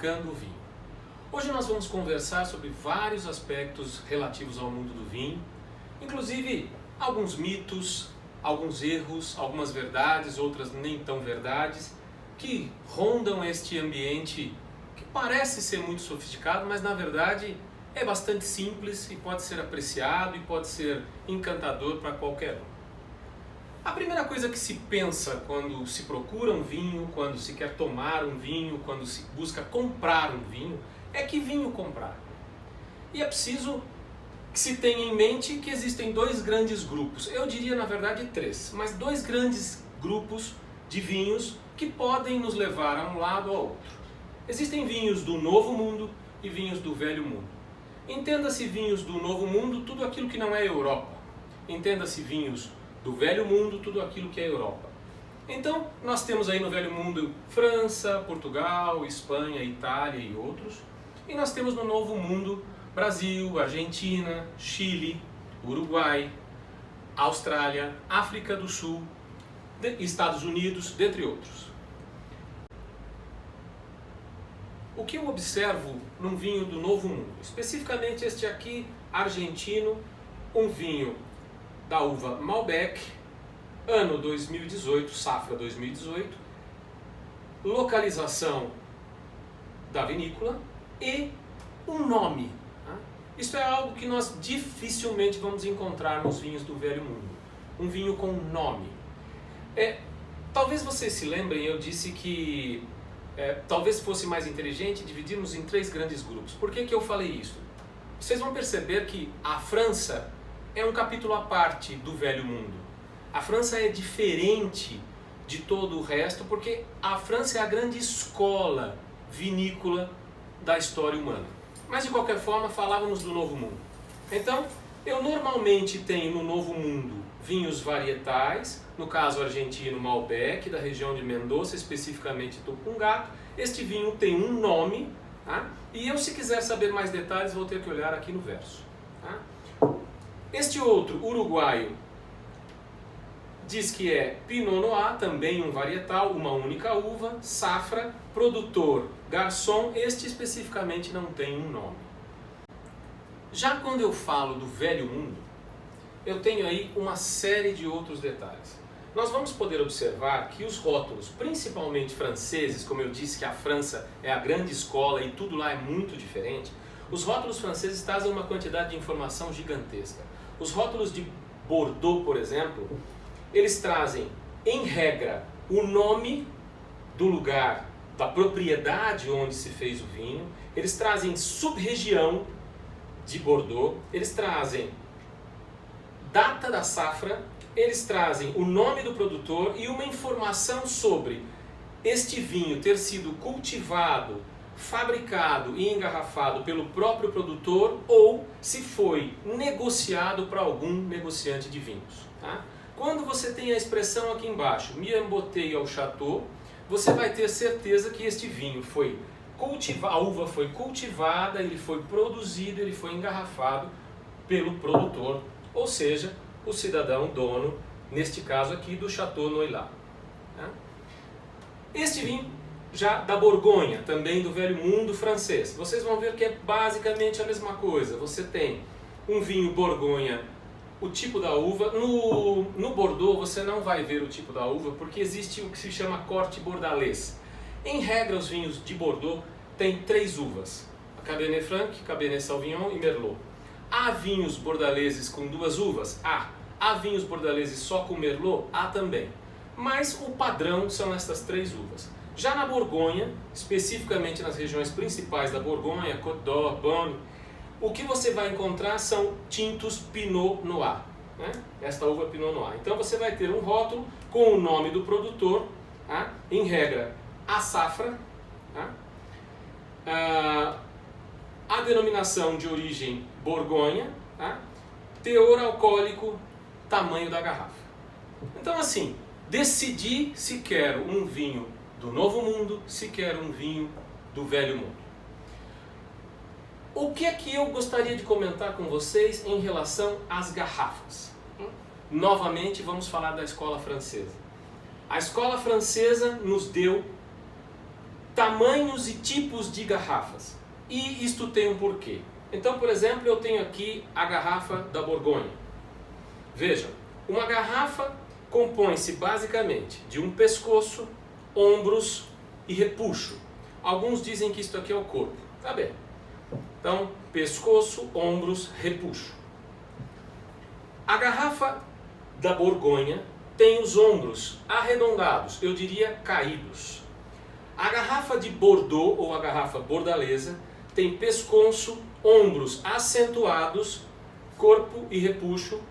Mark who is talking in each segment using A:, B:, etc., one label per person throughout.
A: Descomplicando o Vinho. Hoje nós vamos conversar sobre vários aspectos relativos ao mundo do vinho, inclusive alguns mitos, alguns erros, algumas verdades, outras nem tão verdades, que rondam este ambiente que parece ser muito sofisticado, mas na verdade é bastante simples e pode ser apreciado e pode ser encantador para qualquer um. A primeira coisa que se pensa quando se procura um vinho, quando se quer tomar um vinho, quando se busca comprar um vinho, é que vinho comprar. E é preciso que se tenha em mente que existem dois grandes grupos, eu diria na verdade três, mas dois grandes grupos de vinhos que podem nos levar a um lado ou ao outro. Existem vinhos do Novo Mundo e vinhos do Velho Mundo. Entenda-se vinhos do Novo Mundo, tudo aquilo que não é Europa. Entenda-se vinhos do Velho Mundo, tudo aquilo que é Europa. Então, nós temos aí no Velho Mundo França, Portugal, Espanha, Itália e outros. E nós temos no Novo Mundo Brasil, Argentina, Chile, Uruguai, Austrália, África do Sul, Estados Unidos, dentre outros. O que eu observo num vinho do Novo Mundo? Especificamente este aqui, argentino, um vinho da uva Malbec, ano 2018, safra 2018, localização da vinícola e um nome. Isto é algo que nós dificilmente vamos encontrar nos vinhos do Velho Mundo. Um vinho com nome. Talvez vocês se lembrem, eu disse que talvez fosse mais inteligente dividirmos em três grandes grupos. Por que eu falei isso? Vocês vão perceber que a França é um capítulo à parte do Velho Mundo. A França é diferente de todo o resto porque a França é a grande escola vinícola da história humana. Mas de qualquer forma falávamos do Novo Mundo. Então, eu normalmente tenho no Novo Mundo vinhos varietais, no caso argentino Malbec, da região de Mendoza, especificamente Tupungato. Este vinho tem um nome, tá? E eu, se quiser saber mais detalhes, vou ter que olhar aqui no verso. Tá? Este outro, uruguaio, diz que é Pinot Noir, também um varietal, uma única uva, safra, produtor, garçom. Este especificamente não tem um nome. Já quando eu falo do Velho Mundo, eu tenho aí uma série de outros detalhes. Nós vamos poder observar que os rótulos, principalmente franceses, como eu disse que a França é a grande escola e tudo lá é muito diferente, os rótulos franceses trazem uma quantidade de informação gigantesca. Os rótulos de Bordeaux, por exemplo, eles trazem, em regra, o nome do lugar, da propriedade onde se fez o vinho, eles trazem sub-região de Bordeaux, eles trazem data da safra, eles trazem o nome do produtor e uma informação sobre este vinho ter sido cultivado, fabricado e engarrafado pelo próprio produtor ou se foi negociado para algum negociante de vinhos. Tá? Quando você tem a expressão aqui embaixo, me embotei ao chateau, você vai ter certeza que este vinho foi cultivado, a uva foi cultivada, ele foi produzido, ele foi engarrafado pelo produtor, ou seja, o cidadão dono, neste caso aqui, do Chateau Noillat. Tá? Este vinho já da Borgonha, também do Velho Mundo francês. Vocês vão ver que é basicamente a mesma coisa. Você tem um vinho Borgonha, o tipo da uva. No Bordeaux você não vai ver o tipo da uva porque existe o que se chama corte bordalês. Em regra, os vinhos de Bordeaux têm três uvas: a Cabernet Franc, Cabernet Sauvignon e Merlot. Há vinhos bordaleses com duas uvas? Há vinhos bordaleses só com Merlot? Há também. Mas o padrão são estas três uvas. Já na Borgonha, especificamente nas regiões principais da Borgonha, Côte d'Or, Beaune, o que você vai encontrar são tintos Pinot Noir. Né? Esta uva Pinot Noir. Então você vai ter um rótulo com o nome do produtor, tá? Em regra, a safra, tá? A denominação de origem Borgonha, tá? Teor alcoólico, tamanho da garrafa. Então assim, decidir se quero um vinho do Novo Mundo, se quero um vinho do Velho Mundo. O que é que eu gostaria de comentar com vocês em relação às garrafas? Novamente vamos falar da escola francesa. A escola francesa nos deu tamanhos e tipos de garrafas. E isto tem um porquê. Então, por exemplo, eu tenho aqui a garrafa da Borgonha. Vejam, uma garrafa compõe-se basicamente de um pescoço, ombros e repuxo. Alguns dizem que isto aqui é o corpo. Tá bem. Então, pescoço, ombros, repuxo. A garrafa da Borgonha tem os ombros arredondados, eu diria caídos. A garrafa de Bordeaux, ou a garrafa bordalesa, tem pescoço, ombros acentuados, corpo e repuxo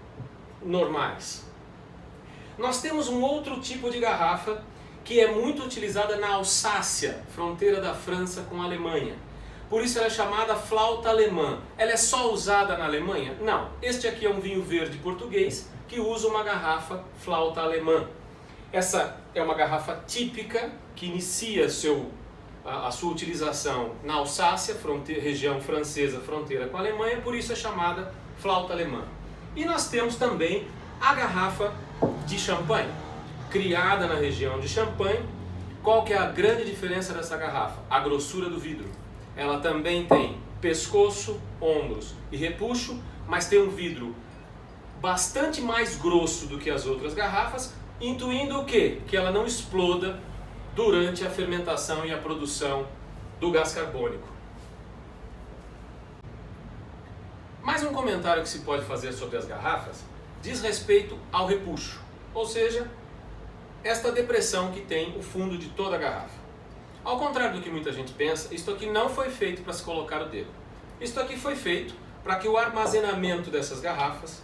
A: normais. Nós temos um outro tipo de garrafa que é muito utilizada na Alsácia, fronteira da França com a Alemanha. Por isso ela é chamada flauta alemã. Ela é só usada na Alemanha? Não. Este aqui é um vinho verde português que usa uma garrafa flauta alemã. Essa é uma garrafa típica que inicia a sua utilização na Alsácia, região francesa, fronteira com a Alemanha, por isso é chamada flauta alemã. E nós temos também a garrafa de champanhe, criada na região de Champagne. Qual que é a grande diferença dessa garrafa? A grossura do vidro. Ela também tem pescoço, ombros e repuxo, mas tem um vidro bastante mais grosso do que as outras garrafas, intuindo o quê? Que ela não exploda durante a fermentação e a produção do gás carbônico. Mais um comentário que se pode fazer sobre as garrafas diz respeito ao repuxo, ou seja, esta depressão que tem o fundo de toda a garrafa. Ao contrário do que muita gente pensa, isto aqui não foi feito para se colocar o dedo. Isto aqui foi feito para que o armazenamento dessas garrafas,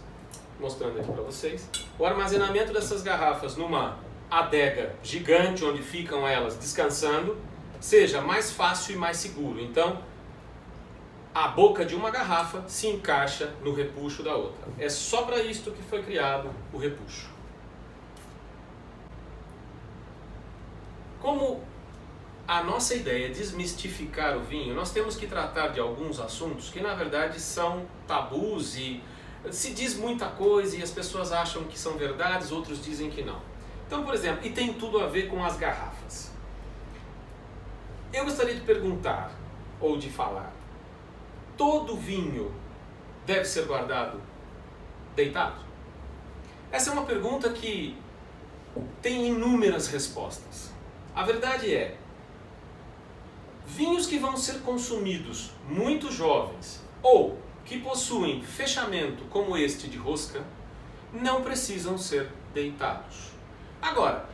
A: mostrando aqui para vocês, o armazenamento dessas garrafas numa adega gigante, onde ficam elas descansando, seja mais fácil e mais seguro. Então, a boca de uma garrafa se encaixa no repuxo da outra. É só para isto que foi criado o repuxo. Como a nossa ideia é desmistificar o vinho, nós temos que tratar de alguns assuntos que na verdade são tabus e se diz muita coisa e as pessoas acham que são verdades, outros dizem que não. Então, por exemplo, e tem tudo a ver com as garrafas. Eu gostaria de perguntar, ou de falar, todo vinho deve ser guardado deitado? Essa é uma pergunta que tem inúmeras respostas. A verdade é, vinhos que vão ser consumidos muito jovens ou que possuem fechamento como este de rosca não precisam ser deitados. Agora,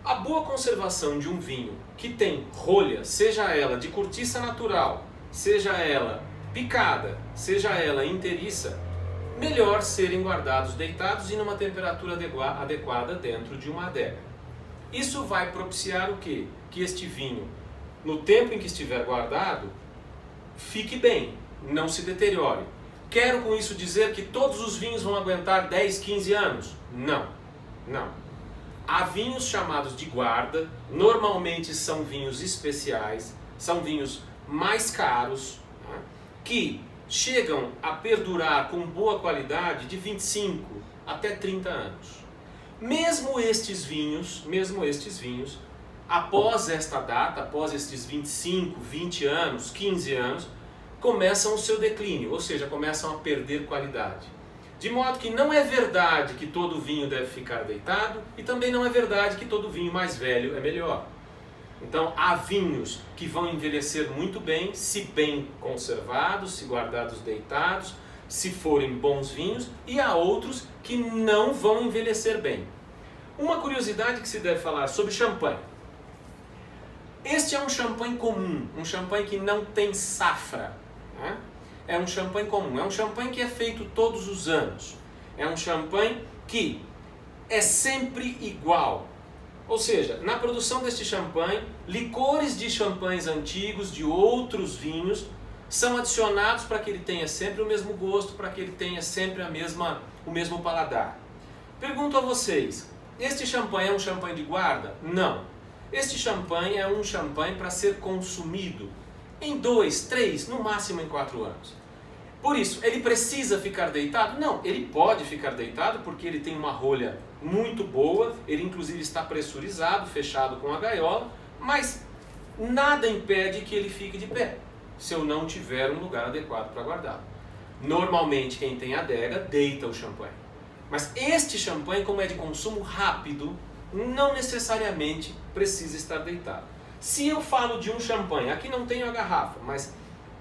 A: a boa conservação de um vinho que tem rolha, seja ela de cortiça natural, seja ela picada, seja ela inteiriça, melhor serem guardados deitados e numa temperatura adequada dentro de uma adega. Isso vai propiciar o quê? Que este vinho, no tempo em que estiver guardado, fique bem, não se deteriore. Quero com isso dizer que todos os vinhos vão aguentar 10, 15 anos? Não, não. Há vinhos chamados de guarda, normalmente são vinhos especiais, são vinhos mais caros, né, que chegam a perdurar com boa qualidade de 25 até 30 anos. Mesmo estes vinhos, após esta data, após estes 25, 20 anos, 15 anos, começam o seu declínio, ou seja, começam a perder qualidade. De modo que não é verdade que todo vinho deve ficar deitado e também não é verdade que todo vinho mais velho é melhor. Então há vinhos que vão envelhecer muito bem, se bem conservados, se guardados deitados, se forem bons vinhos, e há outros que não vão envelhecer bem. Uma curiosidade que se deve falar sobre champanhe. Este é um champanhe comum, um champanhe que não tem safra, né? É um champanhe comum, é um champanhe que é feito todos os anos. É um champanhe que é sempre igual. Ou seja, na produção deste champanhe, licores de champanhes antigos, de outros vinhos, são adicionados para que ele tenha sempre o mesmo gosto, para que ele tenha sempre o mesmo paladar. Pergunto a vocês, este champanhe é um champanhe de guarda? Não. Este champanhe é um champanhe para ser consumido em 2, 3, no máximo em 4 anos. Por isso, ele precisa ficar deitado? Não, ele pode ficar deitado porque ele tem uma rolha muito boa, ele inclusive está pressurizado, fechado com a gaiola, mas nada impede que ele fique de pé, se eu não tiver um lugar adequado para guardá-lo. Normalmente quem tem adega deita o champanhe. Mas este champanhe, como é de consumo rápido, não necessariamente precisa estar deitado. Se eu falo de um champanhe, aqui não tenho a garrafa, mas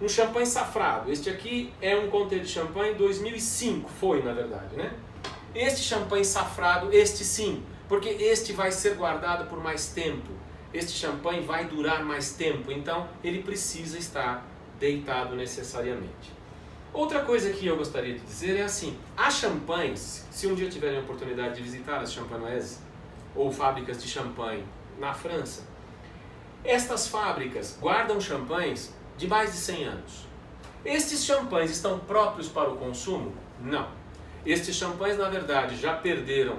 A: um champanhe safrado. Este aqui é um Comté de Champagne 2005, foi na verdade, né? Este champanhe safrado, este sim, porque este vai ser guardado por mais tempo. Este champanhe vai durar mais tempo, então ele precisa estar deitado necessariamente. Outra coisa que eu gostaria de dizer é assim, há champanhes, se um dia tiverem a oportunidade de visitar as champanoises ou fábricas de champanhe na França, estas fábricas guardam champanhes de mais de 100 anos. Estes champanhes estão próprios para o consumo? Não. Estes champanhes, na verdade, já perderam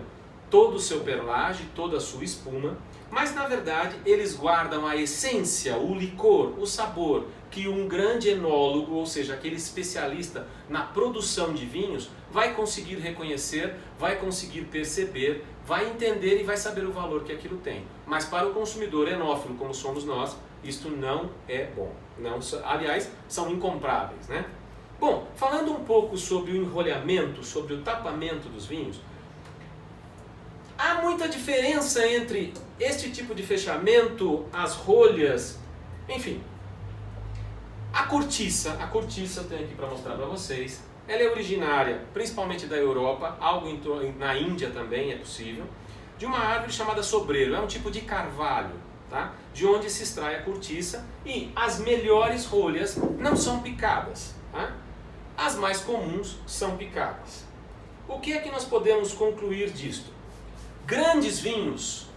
A: todo o seu perlage, toda a sua espuma, mas, na verdade, eles guardam a essência, o licor, o sabor, que um grande enólogo, ou seja, aquele especialista na produção de vinhos, vai conseguir reconhecer, vai conseguir perceber, vai entender e vai saber o valor que aquilo tem. Mas para o consumidor enófilo, como somos nós, isto não é bom. Não, aliás, são incompráveis, né? Bom, falando um pouco sobre o enrolhamento, sobre o tapamento dos vinhos, há muita diferença entre este tipo de fechamento, as rolhas, enfim. A cortiça eu tenho aqui para mostrar para vocês, ela é originária principalmente da Europa, algo na Índia também é possível, de uma árvore chamada sobreiro, é um tipo de carvalho, tá? De onde se extrai a cortiça, e as melhores rolhas não são picadas, tá? As mais comuns são picadas. O que é que nós podemos concluir disto? Grandes vinhos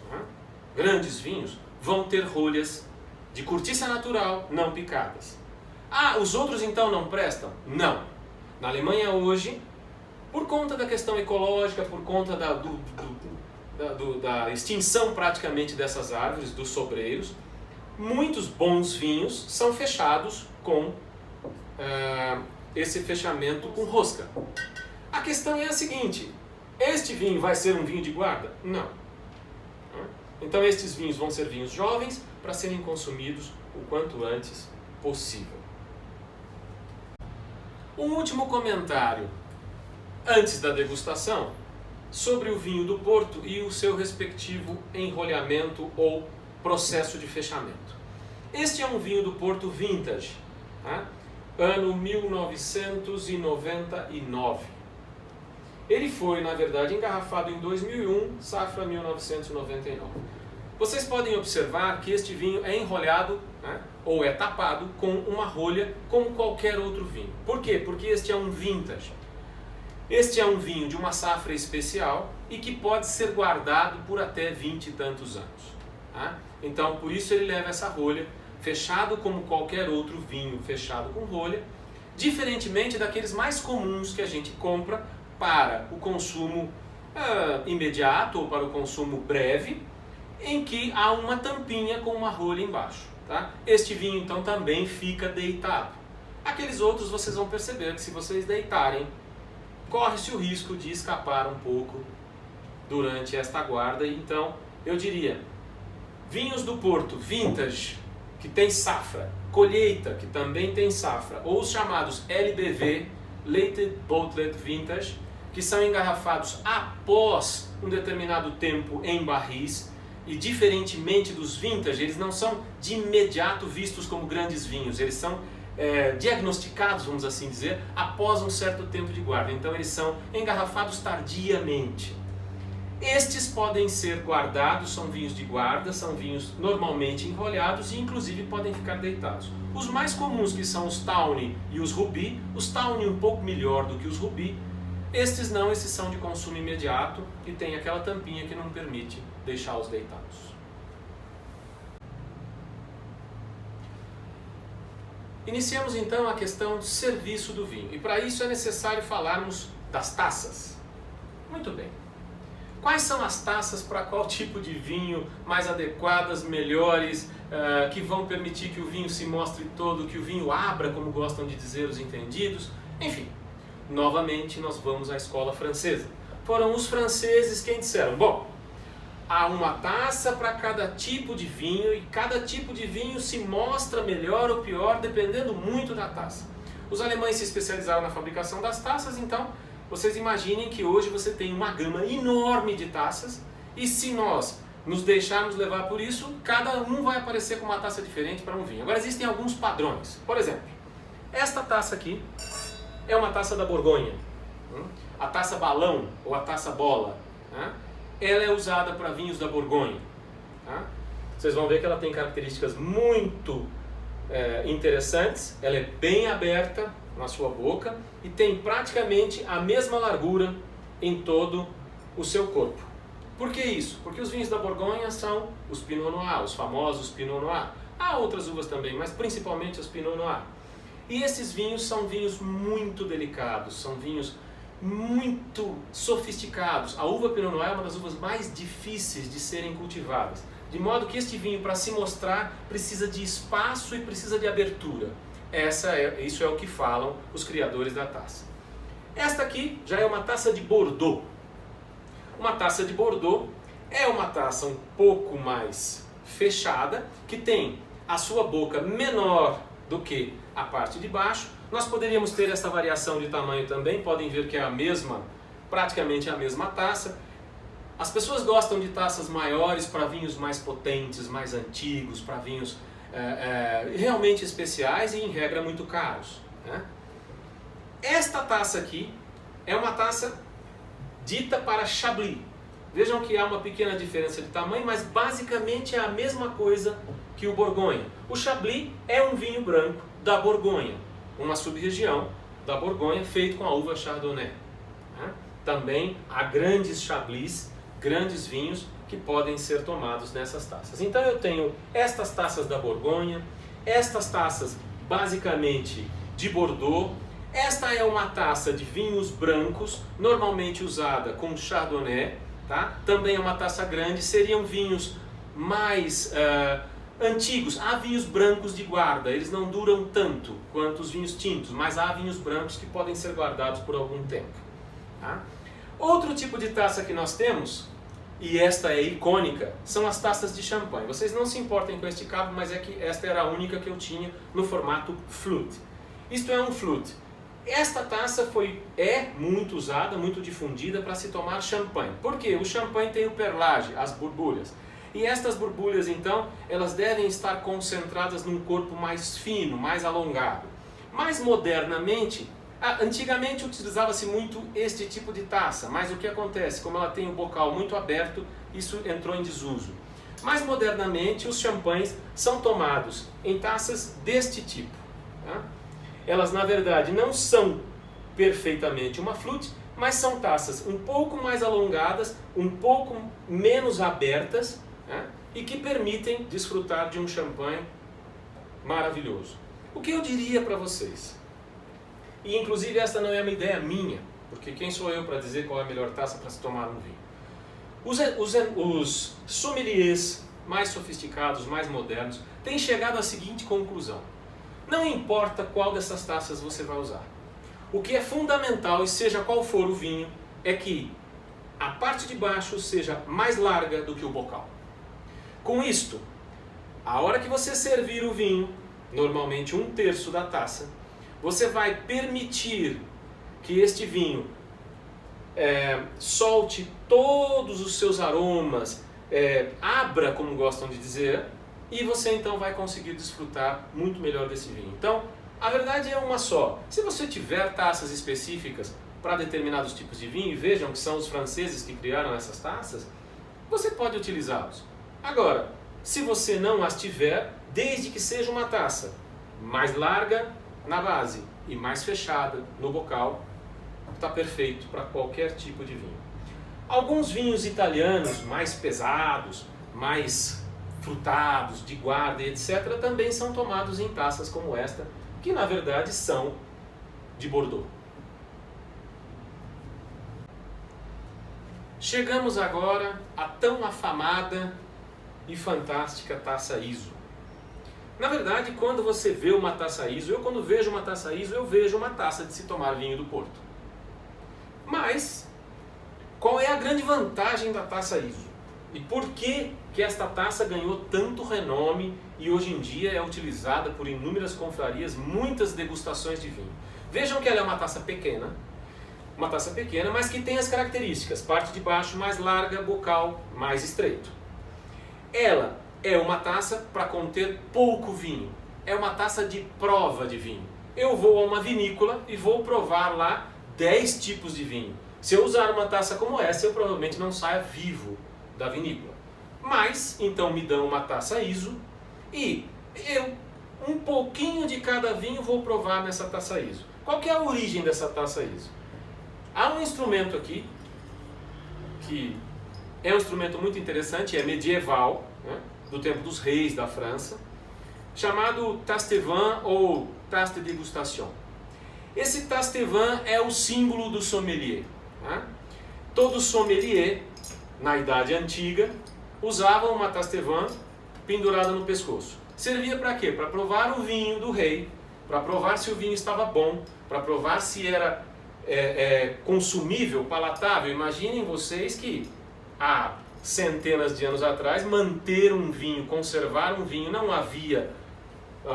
A: vão ter rolhas de cortiça natural não picadas. Ah, os outros então não prestam? Não. Na Alemanha hoje, por conta da questão ecológica, por conta da extinção praticamente dessas árvores, dos sobreiros, muitos bons vinhos são fechados com esse fechamento com rosca. A questão é a seguinte, este vinho vai ser um vinho de guarda? Não. Então estes vinhos vão ser vinhos jovens para serem consumidos o quanto antes possível. Um último comentário antes da degustação sobre o vinho do Porto e o seu respectivo enrolhamento ou processo de fechamento. Este é um vinho do Porto vintage, tá? Ano 1999. Ele foi, na verdade, engarrafado em 2001, safra 1999. Vocês podem observar que este vinho é enrolhado, né, ou é tapado com uma rolha como qualquer outro vinho. Por quê? Porque este é um vintage. Este é um vinho de uma safra especial e que pode ser guardado por até 20 e tantos anos. Tá? Então, por isso ele leva essa rolha, fechado como qualquer outro vinho fechado com rolha, diferentemente daqueles mais comuns que a gente compra para o consumo imediato ou para o consumo breve, em que há uma tampinha com uma rolha embaixo. Tá? Este vinho então também fica deitado. Aqueles outros vocês vão perceber que se vocês deitarem, corre-se o risco de escapar um pouco durante esta guarda. Então eu diria, vinhos do Porto vintage, que tem safra, colheita, que também tem safra, ou os chamados LBV, Late Bottlet Vintage, que são engarrafados após um determinado tempo em barris, e diferentemente dos vintage, eles não são de imediato vistos como grandes vinhos, eles são diagnosticados, vamos assim dizer, após um certo tempo de guarda. Então eles são engarrafados tardiamente. Estes podem ser guardados, são vinhos de guarda, são vinhos normalmente enrolhados e inclusive podem ficar deitados. Os mais comuns, que são os Tawny e os Ruby, os Tawny um pouco melhor do que os Ruby, estes não, esses são de consumo imediato e tem aquela tampinha que não permite deixá-los deitados. Iniciamos então a questão do serviço do vinho, e para isso é necessário falarmos das taças. Muito bem. Quais são as taças para qual tipo de vinho mais adequadas, melhores, que vão permitir que o vinho se mostre todo, que o vinho abra, como gostam de dizer os entendidos? Enfim, novamente nós vamos à escola francesa. Foram os franceses quem disseram, bom, há uma taça para cada tipo de vinho e cada tipo de vinho se mostra melhor ou pior dependendo muito da taça. Os alemães se especializaram na fabricação das taças, então vocês imaginem que hoje você tem uma gama enorme de taças e se nós nos deixarmos levar por isso, cada um vai aparecer com uma taça diferente para um vinho. Agora existem alguns padrões. Por exemplo, esta taça aqui é uma taça da Borgonha. A taça balão ou a taça bola, ela é usada para vinhos da Borgonha. Vocês vão ver que ela tem características muito interessantes. Ela é bem aberta na sua boca e tem praticamente a mesma largura em todo o seu corpo. Por que isso? Porque os vinhos da Borgonha são os Pinot Noir, os famosos Pinot Noir. Há outras uvas também, mas principalmente os Pinot Noir. E esses vinhos são vinhos muito delicados, são vinhos muito sofisticados. A uva Pinot Noir é uma das uvas mais difíceis de serem cultivadas. De modo que este vinho, para se mostrar, precisa de espaço e precisa de abertura. Isso é o que falam os criadores da taça. Esta aqui já é uma taça de Bordeaux. Uma taça de Bordeaux é uma taça um pouco mais fechada, que tem a sua boca menor do que a parte de baixo. Nós poderíamos ter essa variação de tamanho também, podem ver que é praticamente a mesma taça. As pessoas gostam de taças maiores para vinhos mais potentes, mais antigos, para vinhos realmente especiais e em regra muito caros. Esta taça aqui é uma taça dita para Chablis. Vejam que há uma pequena diferença de tamanho, mas basicamente é a mesma coisa que o Borgonha. O Chablis é um vinho branco da Borgonha, uma sub-região da Borgonha feito com a uva Chardonnay. Também há grandes Chablis, grandes vinhos que podem ser tomados nessas taças. Então eu tenho estas taças da Borgonha, estas taças basicamente de Bordeaux. Esta é uma taça de vinhos brancos, normalmente usada com Chardonnay, Também é uma taça grande, seriam vinhos mais antigos. Há vinhos brancos de guarda, eles não duram tanto quanto os vinhos tintos, mas há vinhos brancos que podem ser guardados por algum tempo. Outro tipo de taça que nós temos, e esta é icônica, são as taças de champanhe. Vocês não se importem com este cabo, mas é que esta era a única que eu tinha no formato flute. Isto é um flute. Esta taça é muito usada, muito difundida para se tomar champanhe. Por quê? O champanhe tem o perlage, as borbulhas. E estas borbulhas, então, elas devem estar concentradas num corpo mais fino, mais alongado. Mais modernamente, antigamente utilizava-se muito este tipo de taça, mas o que acontece? Como ela tem o bocal muito aberto, isso entrou em desuso. Mais modernamente, os champanhes são tomados em taças deste tipo. Elas, na verdade, não são perfeitamente uma flute, mas são taças um pouco mais alongadas, um pouco menos abertas, e que permitem desfrutar de um champanhe maravilhoso. O que eu diria para vocês? E inclusive esta não é uma ideia minha, porque quem sou eu para dizer qual é a melhor taça para se tomar um vinho? Os sommeliers mais sofisticados, mais modernos, têm chegado à seguinte conclusão: não importa qual dessas taças você vai usar. O que é fundamental, e seja qual for o vinho, é que a parte de baixo seja mais larga do que o bocal. Com isto, a hora que você servir o vinho, normalmente 1/3 da taça, você vai permitir que este vinho solte todos os seus aromas, abra, como gostam de dizer, e você então vai conseguir desfrutar muito melhor desse vinho. Então, a verdade é uma só. Se você tiver taças específicas para determinados tipos de vinho, e vejam que são os franceses que criaram essas taças, você pode utilizá-los. Agora, se você não as tiver, desde que seja uma taça mais larga na base e mais fechada no bocal, está perfeito para qualquer tipo de vinho. Alguns vinhos italianos mais pesados, mais frutados, de guarda, etc., também são tomados em taças como esta, que na verdade são de Bordeaux. Chegamos agora à tão afamada e fantástica taça ISO. Na verdade, quando você vê uma taça ISO, quando vejo uma taça ISO, eu vejo uma taça de se tomar vinho do Porto. Mas, qual é a grande vantagem da taça ISO? E por que que esta taça ganhou tanto renome e hoje em dia é utilizada por inúmeras confrarias, muitas degustações de vinho? Vejam que ela é uma taça pequena, mas que tem as características: parte de baixo mais larga, bocal mais estreito. Ela é uma taça para conter pouco vinho, é uma taça de prova de vinho. Eu vou a uma vinícola e vou provar lá 10 tipos de vinho. Se eu usar uma taça como essa, eu provavelmente não saia vivo da vinícola. Mas, então me dão uma taça ISO e eu, um pouquinho de cada vinho, vou provar nessa taça ISO. Qual que é a origem dessa taça ISO? Há um instrumento aqui, que é um instrumento muito interessante, é medieval, né, do tempo dos reis da França, chamado tasse-vin ou tasse de dégustation. Esse tasse-vin é o símbolo do sommelier. Né? Todo sommelier, na Idade Antiga, usava uma tasse-vin pendurada no pescoço. Servia para quê? Para provar o vinho do rei, para provar se o vinho estava bom, para provar se era consumível, palatável. Imaginem vocês que há centenas de anos atrás, manter um vinho, conservar um vinho, não havia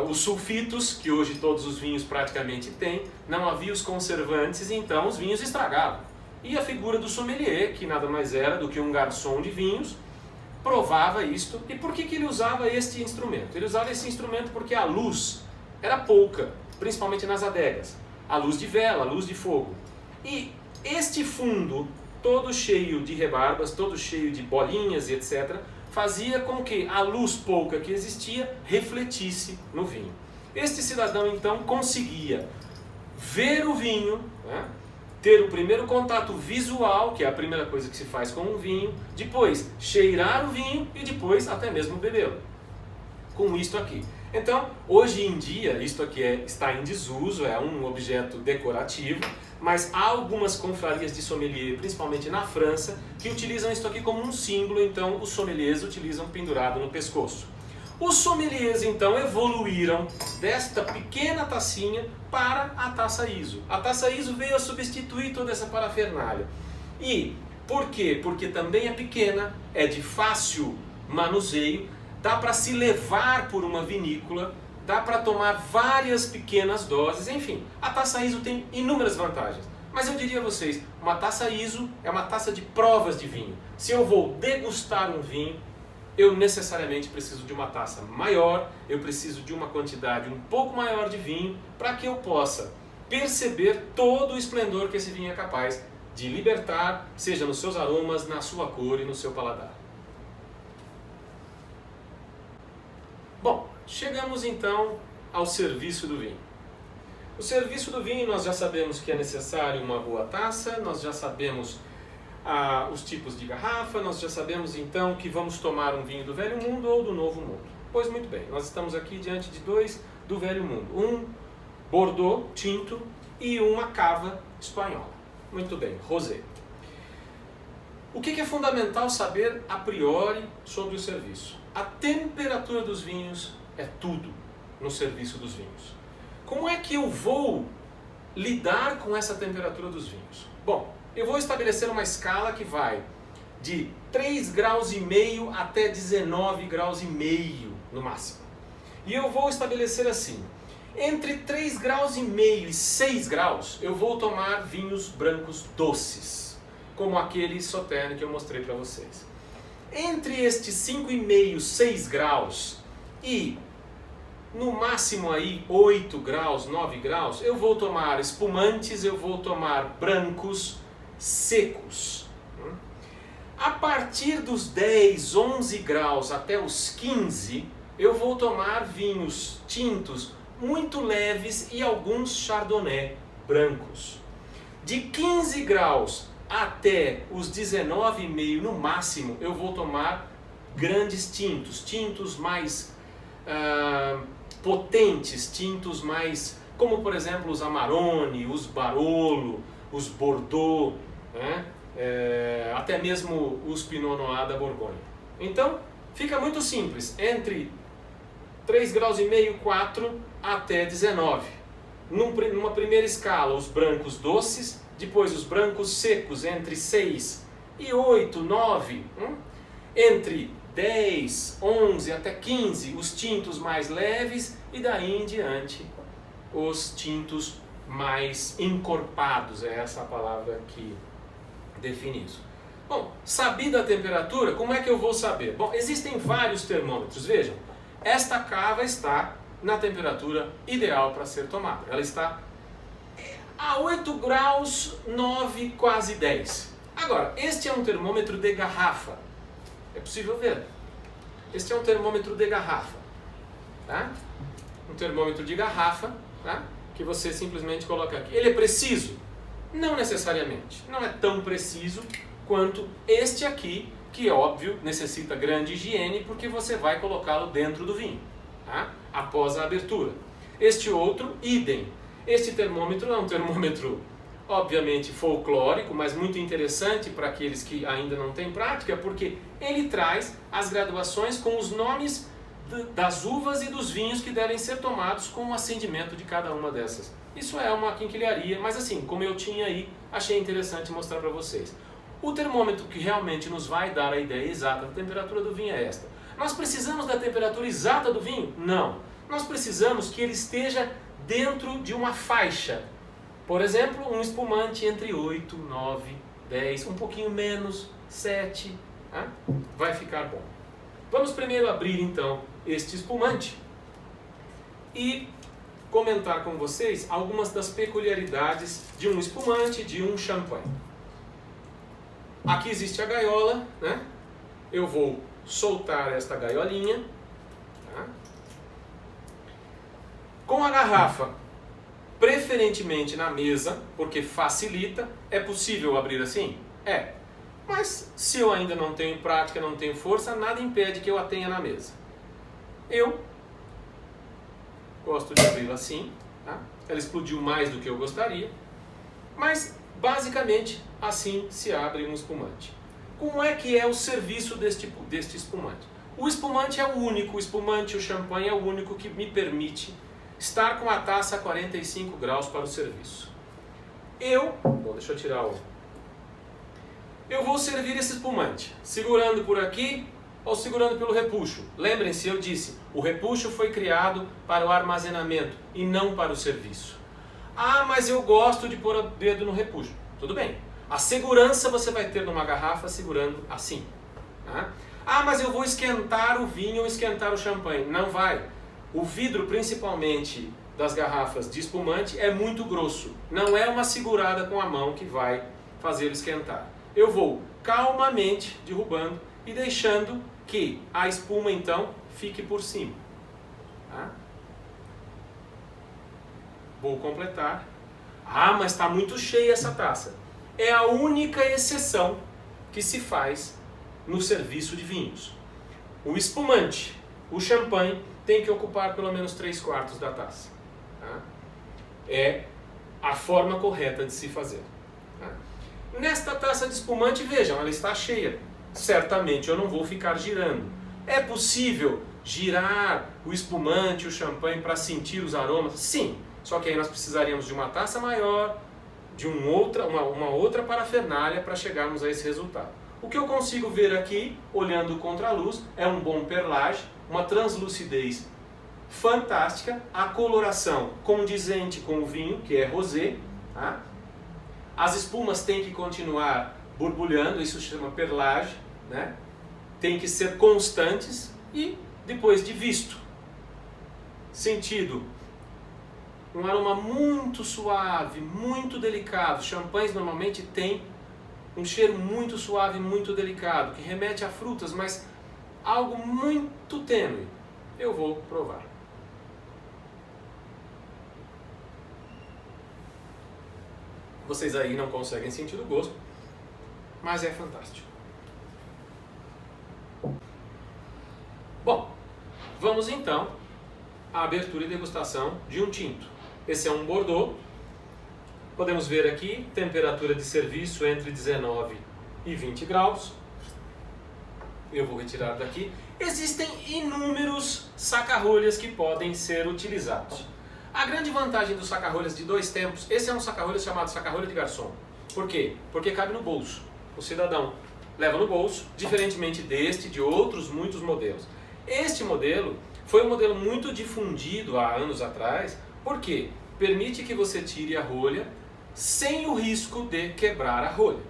A: os sulfitos, que hoje todos os vinhos praticamente têm, não havia os conservantes, então os vinhos estragavam. E a figura do sommelier, que nada mais era do que um garçom de vinhos, provava isto. E por que ele usava este instrumento? Ele usava esse instrumento porque a luz era pouca, principalmente nas adegas. A luz de vela, a luz de fogo. E este fundo, todo cheio de rebarbas, todo cheio de bolinhas e etc., fazia com que a luz pouca que existia refletisse no vinho. Este cidadão então conseguia ver o vinho, né, ter o primeiro contato visual, que é a primeira coisa que se faz com um vinho, depois cheirar o vinho e depois até mesmo bebê-lo. Com isto aqui. Então, hoje em dia, isto aqui está em desuso, é um objeto decorativo, mas há algumas confrarias de sommelier, principalmente na França, que utilizam isto aqui como um símbolo, então os sommeliers utilizam pendurado no pescoço. Os sommeliers, então, evoluíram desta pequena tacinha para a taça ISO. A taça ISO veio a substituir toda essa parafernália. E por quê? Porque também é pequena, é de fácil manuseio, dá para se levar por uma vinícola, dá para tomar várias pequenas doses, enfim. A taça ISO tem inúmeras vantagens. Mas eu diria a vocês, uma taça ISO é uma taça de provas de vinho. Se eu vou degustar um vinho, eu necessariamente preciso de uma taça maior, eu preciso de uma quantidade um pouco maior de vinho, para que eu possa perceber todo o esplendor que esse vinho é capaz de libertar, seja nos seus aromas, na sua cor e no seu paladar. Bom, chegamos então ao serviço do vinho. O serviço do vinho, nós já sabemos que é necessário uma boa taça, nós já sabemos os tipos de garrafa, nós já sabemos então que vamos tomar um vinho do Velho Mundo ou do Novo Mundo. Pois muito bem, nós estamos aqui diante de dois do Velho Mundo. Um Bordeaux tinto e uma cava espanhola. Muito bem, rosé. O que é fundamental saber a priori sobre o serviço? A temperatura dos vinhos é tudo no serviço dos vinhos. Como é que eu vou lidar com essa temperatura dos vinhos? Bom, eu vou estabelecer uma escala que vai de 3,5 graus até 19,5 graus no máximo. E eu vou estabelecer assim, entre 3,5 graus e 6 graus, eu vou tomar vinhos brancos doces, como aquele Sauternes que eu mostrei para vocês. Entre estes 5,5, 6 graus e no máximo aí 8 graus, 9 graus, eu vou tomar espumantes, eu vou tomar brancos secos. A partir dos 10, 11 graus até os 15, eu vou tomar vinhos tintos muito leves e alguns chardonnay brancos. De 15 graus até os 19,5 no máximo, eu vou tomar grandes tintos, tintos mais potentes, tintos mais, como por exemplo os Amarone, os Barolo, os Bordeaux, né? Até mesmo os Pinot Noir da Borgonha. Então, fica muito simples, entre 3,5 graus, 4 até 19. Numa primeira escala, os brancos doces, depois os brancos secos entre 6 e 8, 9. Entre 10, 11 até 15 os tintos mais leves e daí em diante os tintos mais encorpados. É essa a palavra que define isso. Bom, sabida a temperatura, como é que eu vou saber? Bom, existem vários termômetros. Vejam, esta cava está na temperatura ideal para ser tomada. Ela está a 8 graus 9, quase 10. Agora, este é um termômetro de garrafa. É possível ver. Este é um termômetro de garrafa. Tá? Um termômetro de garrafa, tá? Que você simplesmente coloca aqui. Ele é preciso? Não necessariamente. Não é tão preciso quanto este aqui, que, óbvio, necessita grande higiene, porque você vai colocá-lo dentro do vinho, tá? Após a abertura. Este outro, idem. Este termômetro é um termômetro, obviamente, folclórico, mas muito interessante para aqueles que ainda não têm prática, porque ele traz as graduações com os nomes das uvas e dos vinhos que devem ser tomados com o acendimento de cada uma dessas. Isso é uma quinquilharia, mas assim, como eu tinha aí, achei interessante mostrar para vocês. O termômetro que realmente nos vai dar a ideia exata da temperatura do vinho é esta. Nós precisamos da temperatura exata do vinho? Não. Nós precisamos que ele esteja dentro de uma faixa. Por exemplo, um espumante entre 8, 9, 10, um pouquinho menos, 7. Tá? Vai ficar bom. Vamos primeiro abrir então este espumante e comentar com vocês algumas das peculiaridades de um espumante, de um champanhe. Aqui existe a gaiola, né? Eu vou soltar esta gaiolinha. Tá? Com a garrafa, preferentemente na mesa, porque facilita. É possível abrir assim? É. Mas se eu ainda não tenho prática, não tenho força, nada impede que eu a tenha na mesa. Eu gosto de abri-la assim. Tá? Ela explodiu mais do que eu gostaria. Mas, basicamente, assim se abre um espumante. Como é que é o serviço deste espumante? O espumante é o único, o espumante, o champanhe é o único que me permite estar com a taça a 45 graus para o serviço. Bom, deixa eu tirar Eu vou servir esse espumante, segurando por aqui ou segurando pelo repuxo. Lembrem-se, eu disse, o repuxo foi criado para o armazenamento e não para o serviço. Ah, mas eu gosto de pôr o dedo no repuxo. Tudo bem. A segurança você vai ter numa garrafa segurando assim. Tá? Ah, mas eu vou esquentar o vinho ou esquentar o champanhe. Não vai. O vidro, principalmente das garrafas de espumante, é muito grosso. Não é uma segurada com a mão que vai fazê-lo esquentar. Eu vou calmamente derrubando e deixando que a espuma, então, fique por cima. Tá? Vou completar. Ah, mas está muito cheia essa taça. É a única exceção que se faz no serviço de vinhos. O espumante, o champanhe, tem que ocupar pelo menos 3/4 da taça. Tá? É a forma correta de se fazer. Tá? Nesta taça de espumante, vejam, ela está cheia. Certamente eu não vou ficar girando. É possível girar o espumante, o champanhe, para sentir os aromas? Sim. Só que aí nós precisaríamos de uma taça maior, de uma outra parafernália para chegarmos a esse resultado. O que eu consigo ver aqui, olhando contra a luz, é um bom perlage, uma translucidez fantástica, a coloração condizente com o vinho, que é rosé. Tá? As espumas têm que continuar borbulhando, isso se chama perlage, né? Tem que ser constantes e depois de visto, sentido. Um aroma muito suave, muito delicado. Champanhes normalmente têm um cheiro muito suave, muito delicado, que remete a frutas, mas algo muito tênue. Eu vou provar. Vocês aí não conseguem sentir o gosto, mas é fantástico. Bom, vamos então à abertura e degustação de um tinto. Esse é um Bordeaux. Podemos ver aqui, temperatura de serviço entre 19 e 20 graus. Eu vou retirar daqui. Existem inúmeros saca-rolhas que podem ser utilizados. A grande vantagem dos saca-rolhas de 2 tempos, esse é um saca-rolhas chamado saca-rolha de garçom. Por quê? Porque cabe no bolso. O cidadão leva no bolso, diferentemente de outros muitos modelos. Este modelo foi um modelo muito difundido há anos atrás, porque permite que você tire a rolha sem o risco de quebrar a rolha.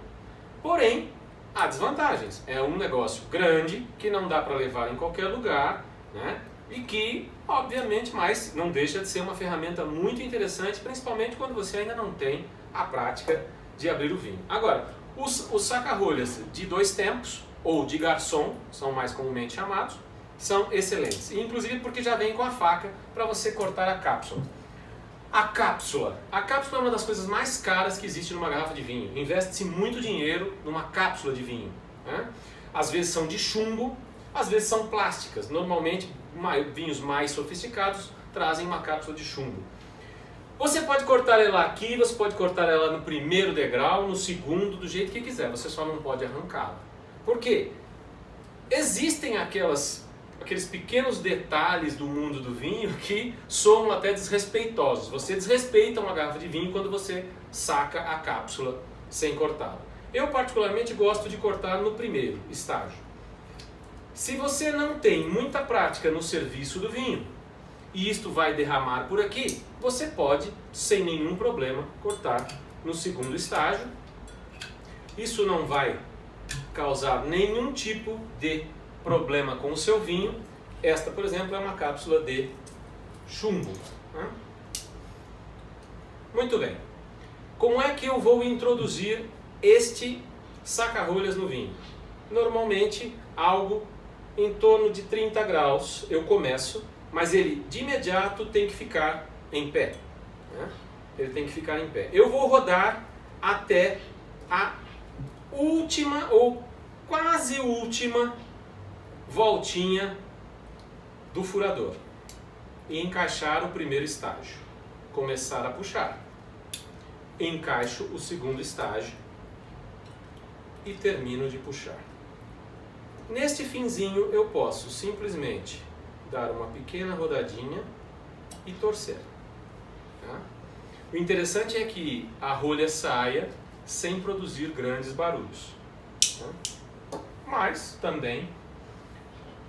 A: Porém, há desvantagens. É um negócio grande, que não dá para levar em qualquer lugar, né? E que, obviamente, mas não deixa de ser uma ferramenta muito interessante, principalmente quando você ainda não tem a prática de abrir o vinho. Agora, os saca-rolhas de 2 tempos, ou de garçom, são mais comumente chamados, são excelentes. Inclusive porque já vem com a faca para você cortar a cápsula. A cápsula é uma das coisas mais caras que existe numa garrafa de vinho. Investe-se muito dinheiro numa cápsula de vinho, né? Às vezes são de chumbo, às vezes são plásticas. Normalmente, vinhos mais sofisticados trazem uma cápsula de chumbo. Você pode cortar ela aqui, você pode cortar ela no primeiro degrau, no segundo, do jeito que quiser. Você só não pode arrancá-la. Por quê? Existem aqueles pequenos detalhes do mundo do vinho que soam até desrespeitosos. Você desrespeita uma garrafa de vinho quando você saca a cápsula sem cortá-la. Eu particularmente gosto de cortar no primeiro estágio. Se você não tem muita prática no serviço do vinho e isto vai derramar por aqui, você pode, sem nenhum problema, cortar no segundo estágio. Isso não vai causar nenhum tipo de problema com o seu vinho. Esta, por exemplo, é uma cápsula de chumbo. Muito bem. Como é que eu vou introduzir este saca-rolhas no vinho? Normalmente, algo em torno de 30 graus eu começo, mas ele de imediato tem que ficar em pé. Ele tem que ficar em pé. Eu vou rodar até a última ou quase última voltinha do furador e encaixar o primeiro estágio. Começar a puxar. Encaixo o segundo estágio e termino de puxar. Neste finzinho eu posso simplesmente dar uma pequena rodadinha e torcer. Tá? O interessante é que a rolha saia sem produzir grandes barulhos. Tá? Mas também,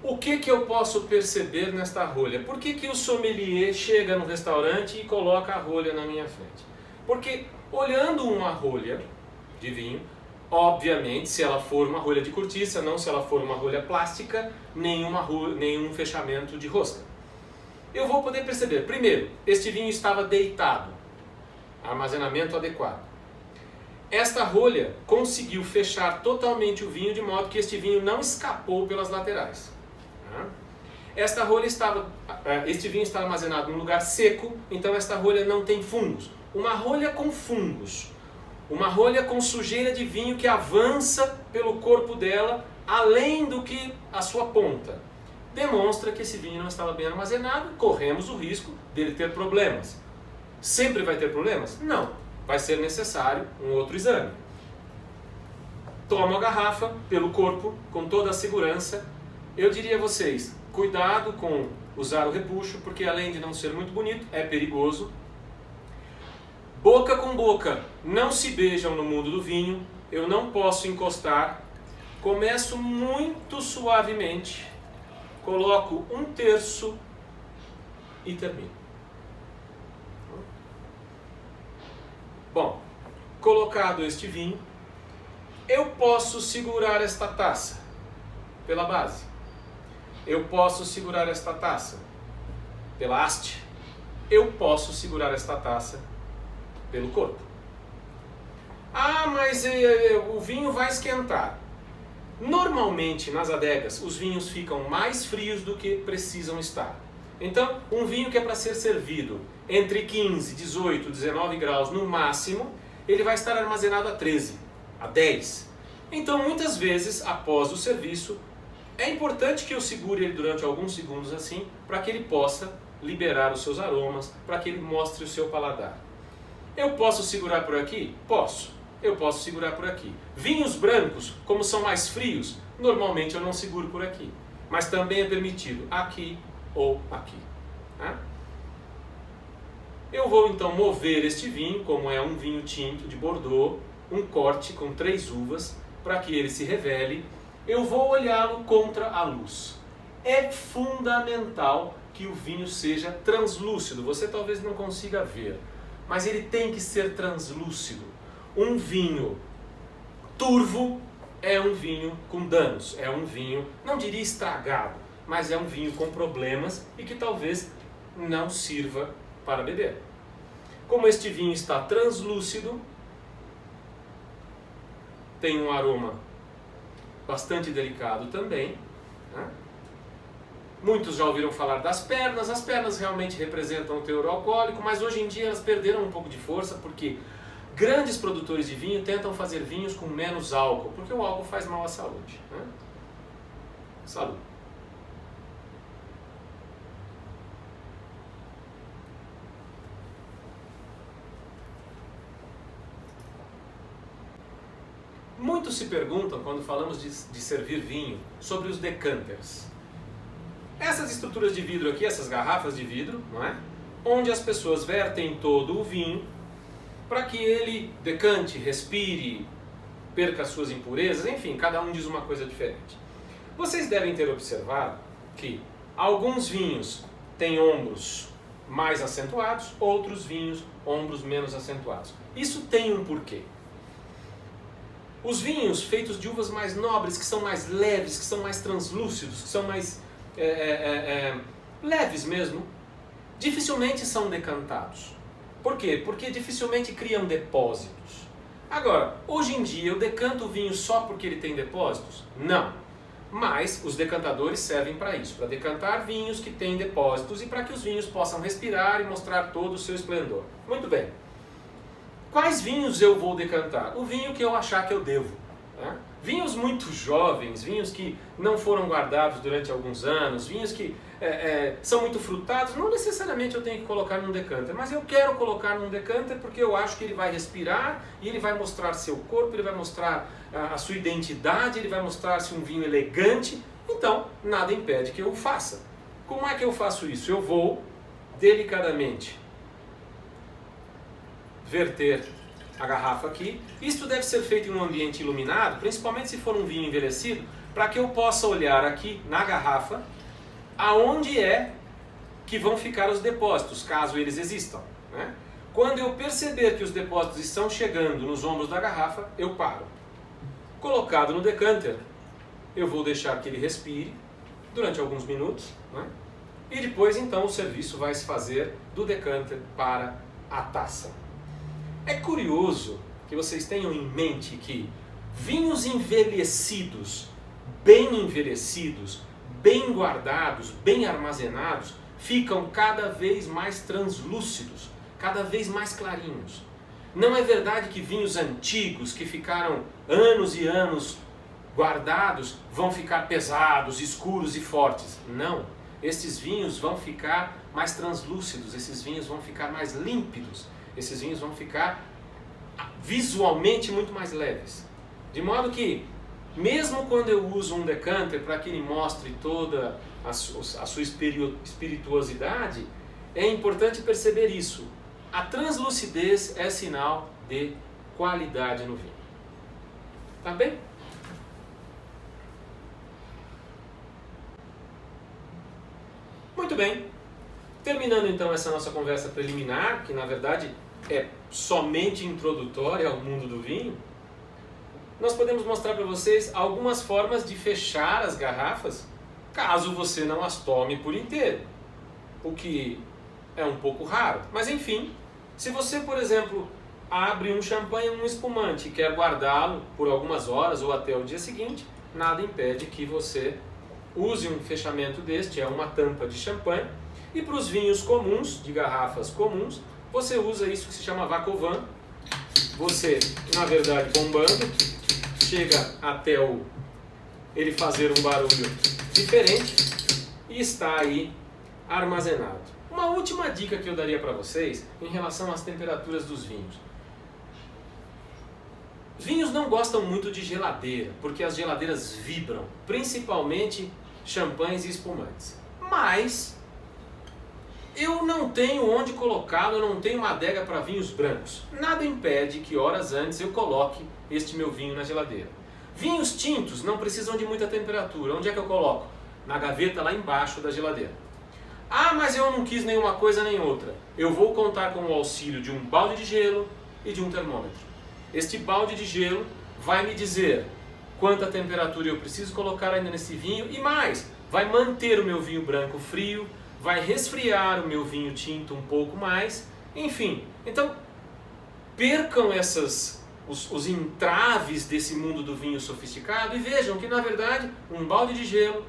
A: o que eu posso perceber nesta rolha? Por que o sommelier chega no restaurante e coloca a rolha na minha frente? Porque olhando uma rolha de vinho, obviamente, se ela for uma rolha de cortiça, não se ela for uma rolha plástica, nenhum fechamento de rosca. Eu vou poder perceber, primeiro, este vinho estava deitado, armazenamento adequado. Esta rolha conseguiu fechar totalmente o vinho de modo que este vinho não escapou pelas laterais. Este vinho está armazenado num lugar seco, então esta rolha não tem fungos. Uma rolha com fungos, uma rolha com sujeira de vinho que avança pelo corpo dela, além do que a sua ponta, demonstra que esse vinho não estava bem armazenado, corremos o risco dele ter problemas. Sempre vai ter problemas? Não. Vai ser necessário um outro exame. Tomo a garrafa pelo corpo, com toda a segurança. Eu diria a vocês, cuidado com usar o repuxo, porque além de não ser muito bonito, é perigoso. Boca com boca, não se beijam no mundo do vinho, eu não posso encostar. Começo muito suavemente, coloco 1/3 e termino. Bom, colocado este vinho, eu posso segurar esta taça pela base. Eu posso segurar esta taça pela haste. Eu posso segurar esta taça pelo corpo. Ah, mas o vinho vai esquentar. Normalmente, nas adegas, os vinhos ficam mais frios do que precisam estar. Então, um vinho que é para ser servido entre 15, 18, 19 graus no máximo, ele vai estar armazenado a 13, a 10. Então, muitas vezes, após o serviço, é importante que eu segure ele durante alguns segundos assim, para que ele possa liberar os seus aromas, para que ele mostre o seu paladar. Eu posso segurar por aqui? Posso. Eu posso segurar por aqui. Vinhos brancos, como são mais frios, normalmente eu não seguro por aqui. Mas também é permitido aqui ou aqui. Tá? Eu vou então mover este vinho, como é um vinho tinto de Bordeaux, um corte com 3 uvas. para que ele se revele, eu vou olhá-lo contra a luz. É fundamental que o vinho seja translúcido. Você talvez não consiga ver, mas ele tem que ser translúcido. Um vinho turvo é um vinho com danos, é um vinho, não diria estragado, mas é um vinho com problemas e que talvez não sirva para beber. Como este vinho está translúcido, tem um aroma bastante delicado também, né? Muitos já ouviram falar das pernas. As pernas realmente representam o teor alcoólico, mas hoje em dia elas perderam um pouco de força porque grandes produtores de vinho tentam fazer vinhos com menos álcool, porque o álcool faz mal à saúde, né? Saúde. Muitos se perguntam, quando falamos de servir vinho, sobre os decanters. Essas estruturas de vidro aqui, essas garrafas de vidro, não é? Onde as pessoas vertem todo o vinho para que ele decante, respire, perca as suas impurezas, enfim, cada um diz uma coisa diferente. Vocês devem ter observado que alguns vinhos têm ombros mais acentuados, outros vinhos ombros menos acentuados. Isso tem um porquê. Os vinhos feitos de uvas mais nobres, que são mais leves, que são mais translúcidos, que são mais leves mesmo, dificilmente são decantados. Por quê? Porque dificilmente criam depósitos. Agora, hoje em dia eu decanto o vinho só porque ele tem depósitos? Não. Mas os decantadores servem para isso, para decantar vinhos que têm depósitos e para que os vinhos possam respirar e mostrar todo o seu esplendor. Muito bem. Quais vinhos eu vou decantar? O vinho que eu achar que eu devo, né? Vinhos muito jovens, vinhos que não foram guardados durante alguns anos, vinhos que são muito frutados, não necessariamente eu tenho que colocar num decanter, mas eu quero colocar num decanter porque eu acho que ele vai respirar e ele vai mostrar seu corpo, ele vai mostrar a sua identidade, ele vai mostrar-se um vinho elegante, então nada impede que eu o faça. Como é que eu faço isso? Eu vou delicadamente verter a garrafa aqui. Isto deve ser feito em um ambiente iluminado, principalmente se for um vinho envelhecido, para que eu possa olhar aqui na garrafa aonde é que vão ficar os depósitos, caso eles existam, né? Quando eu perceber que os depósitos estão chegando nos ombros da garrafa, eu paro. Colocado no decanter, eu vou deixar que ele respire durante alguns minutos, né? E depois então o serviço vai se fazer do decanter para a taça. É curioso que vocês tenham em mente que vinhos envelhecidos, bem guardados, bem armazenados, ficam cada vez mais translúcidos, cada vez mais clarinhos. Não é verdade que vinhos antigos, que ficaram anos e anos guardados, vão ficar pesados, escuros e fortes. Não. Esses vinhos vão ficar mais translúcidos, esses vinhos vão ficar mais límpidos. Esses vinhos vão ficar visualmente muito mais leves. De modo que, mesmo quando eu uso um decanter para que ele mostre toda a sua espirituosidade, é importante perceber isso. A translucidez é sinal de qualidade no vinho. Tá bem? Muito bem. Terminando então essa nossa conversa preliminar, que na verdade é somente introdutória ao mundo do vinho, nós podemos mostrar para vocês algumas formas de fechar as garrafas, caso você não as tome por inteiro, o que é um pouco raro. Mas enfim, se você, por exemplo, abre um champanhe, um espumante e quer guardá-lo por algumas horas ou até o dia seguinte, nada impede que você use um fechamento deste, é uma tampa de champanhe. E para os vinhos comuns, de garrafas comuns, você usa isso que se chama Vacovin. Você, na verdade, bombando, chega até ele fazer um barulho diferente e está aí armazenado. Uma última dica que eu daria para vocês em relação às temperaturas dos vinhos. Vinhos não gostam muito de geladeira, porque as geladeiras vibram, principalmente champanhes e espumantes. Mas eu não tenho onde colocá-lo, eu não tenho uma adega para vinhos brancos. Nada impede que horas antes eu coloque este meu vinho na geladeira. Vinhos tintos não precisam de muita temperatura. Onde é que eu coloco? Na gaveta lá embaixo da geladeira. Ah, mas eu não quis nenhuma coisa nem outra. Eu vou contar com o auxílio de um balde de gelo e de um termômetro. Este balde de gelo vai me dizer quanta temperatura eu preciso colocar ainda nesse vinho e mais, vai manter o meu vinho branco frio, vai resfriar o meu vinho tinto um pouco mais, enfim. Então, percam os entraves desse mundo do vinho sofisticado e vejam que, na verdade, um balde de gelo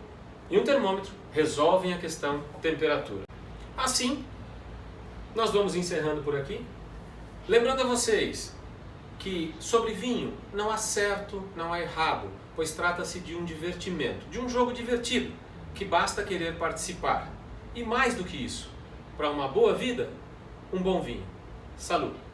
A: e um termômetro resolvem a questão temperatura. Assim, nós vamos encerrando por aqui. Lembrando a vocês que sobre vinho não há certo, não há errado, pois trata-se de um divertimento, de um jogo divertido, que basta querer participar. E mais do que isso, para uma boa vida, um bom vinho. Salud!